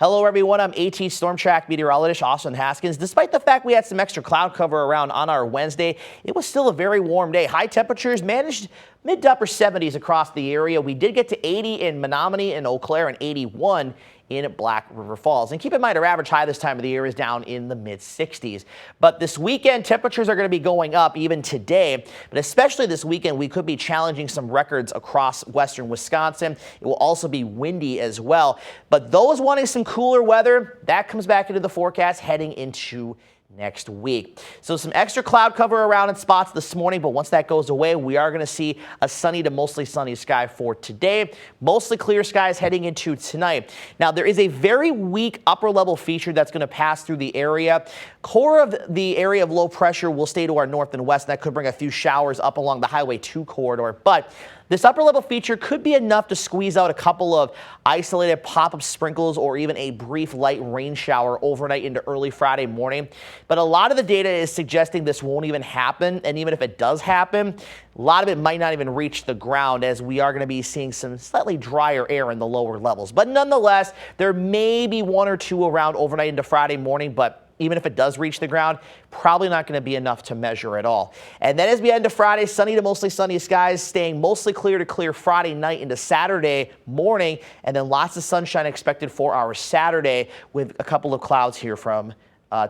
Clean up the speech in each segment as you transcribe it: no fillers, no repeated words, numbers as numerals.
Hello everyone, I'm AT Storm Track meteorologist Austin Haskins. Despite the fact we had some extra cloud cover around on our Wednesday, it was still a very warm day. High temperatures managed mid to upper 70s across the area. We did get to 80 in Menominee and Eau Claire and 81 in Black River Falls. And keep in mind, our average high this time of the year is down in the mid 60s. But this weekend, temperatures are going to be going up even today. But especially this weekend, we could be challenging some records across western Wisconsin. It will also be windy as well. But those wanting some cooler weather, that comes back into the forecast heading into next week. So some extra cloud cover around in spots this morning, but once that goes away, we are going to see a sunny to mostly sunny sky for today. Mostly clear skies heading into tonight. Now, there is a very weak upper level feature that's going to pass through the area. Core of the area of low pressure will stay to our north and west, and that could bring a few showers up along the Highway 2 corridor. But this upper level feature could be enough to squeeze out a couple of isolated pop-up sprinkles or even a brief light rain shower overnight into early Friday morning. But a lot of the data is suggesting this won't even happen. And even if it does happen, a lot of it might not even reach the ground, as we are going to be seeing some slightly drier air in the lower levels. But nonetheless, there may be one or two around overnight into Friday morning, but even if it does reach the ground, probably not going to be enough to measure at all. And then as we head into Friday, sunny to mostly sunny skies, staying mostly clear to clear Friday night into Saturday morning, and then lots of sunshine expected for our Saturday with a couple of clouds here from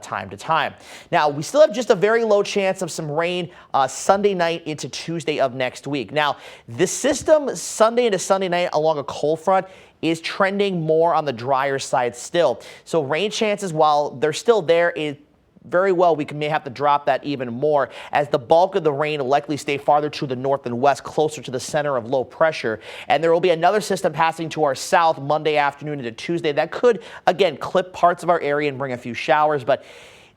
time to time. Now, we still have just a very low chance of some rain Sunday night into Tuesday of next week. Now, this system Sunday into Sunday night along a cold front is trending more on the drier side still. So rain chances, while they're still there, very well we may have to drop that even more, as the bulk of the rain will likely stay farther to the north and west, closer to the center of low pressure. And there will be another system passing to our south Monday afternoon into Tuesday that could, again, clip parts of our area and bring a few showers. But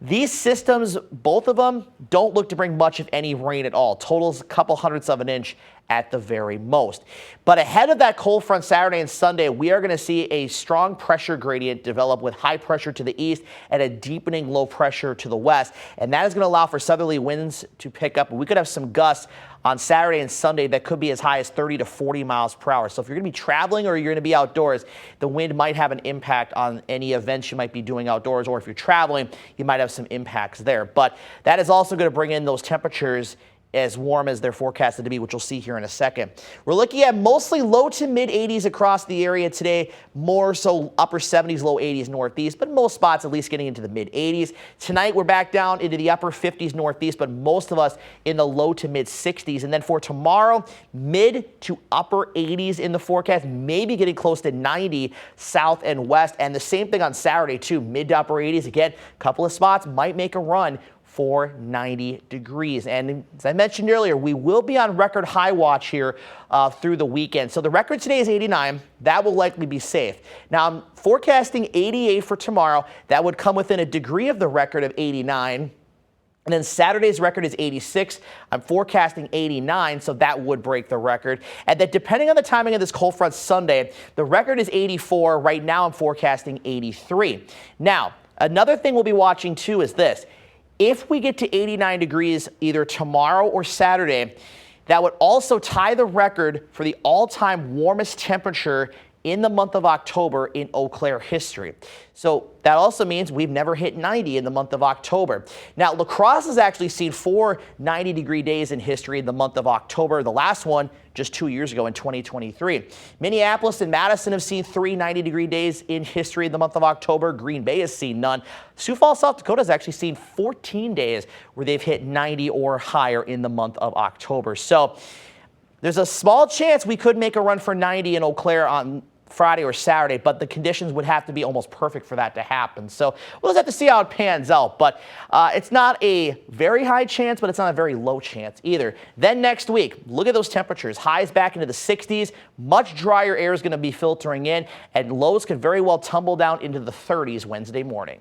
these systems, both of them, don't look to bring much of any rain at all. Totals a couple hundredths of an inch at the very most. But ahead of that cold front Saturday and Sunday, we are going to see a strong pressure gradient develop with high pressure to the east and a deepening low pressure to the west. And that is going to allow for southerly winds to pick up. We could have some gusts on Saturday and Sunday that could be as high as 30 to 40 miles per hour. So if you're going to be traveling or you're going to be outdoors, the wind might have an impact on any events you might be doing outdoors, or if you're traveling, you might have some impacts there. But that is also going to bring in those temperatures as warm as they're forecasted to be, which you'll see here in a second. We're looking at mostly low to mid 80s across the area today, more so upper 70s, low 80s northeast, but most spots at least getting into the mid 80s. Tonight we're back down into the upper 50s northeast, but most of us in the low to mid 60s. And then for tomorrow, mid to upper 80s in the forecast, maybe getting close to 90 south and west. And the same thing on Saturday too, mid to upper 80s. Again, a couple of spots might make a run for 90 degrees. And as I mentioned earlier, we will be on record high watch here through the weekend. So the record today is 89. That will likely be safe. Now I'm forecasting 88 for tomorrow. That would come within a degree of the record of 89. And then Saturday's record is 86. I'm forecasting 89, so that would break the record. And then depending on the timing of this cold front Sunday, the record is 84. Right now I'm forecasting 83. Now, another thing we'll be watching too is this. If we get to 89 degrees either tomorrow or Saturday, that would also tie the record for the all-time warmest temperature in the month of October in Eau Claire history. So that also means we've never hit 90 in the month of October. Now, La Crosse has actually seen 4 90-degree days in history in the month of October. The last one just 2 years ago in 2023. Minneapolis and Madison have seen 3 90-degree days in history in the month of October. Green Bay has seen none. Sioux Falls, South Dakota has actually seen 14 days where they've hit 90 or higher in the month of October. So there's a small chance we could make a run for 90 in Eau Claire on Friday or Saturday, but the conditions would have to be almost perfect for that to happen. So we'll just have to see how it pans out. But it's not a very high chance, but it's not a very low chance either. Then next week, look at those temperatures. Highs back into the 60s. Much drier air is going to be filtering in, and lows could very well tumble down into the 30s Wednesday morning.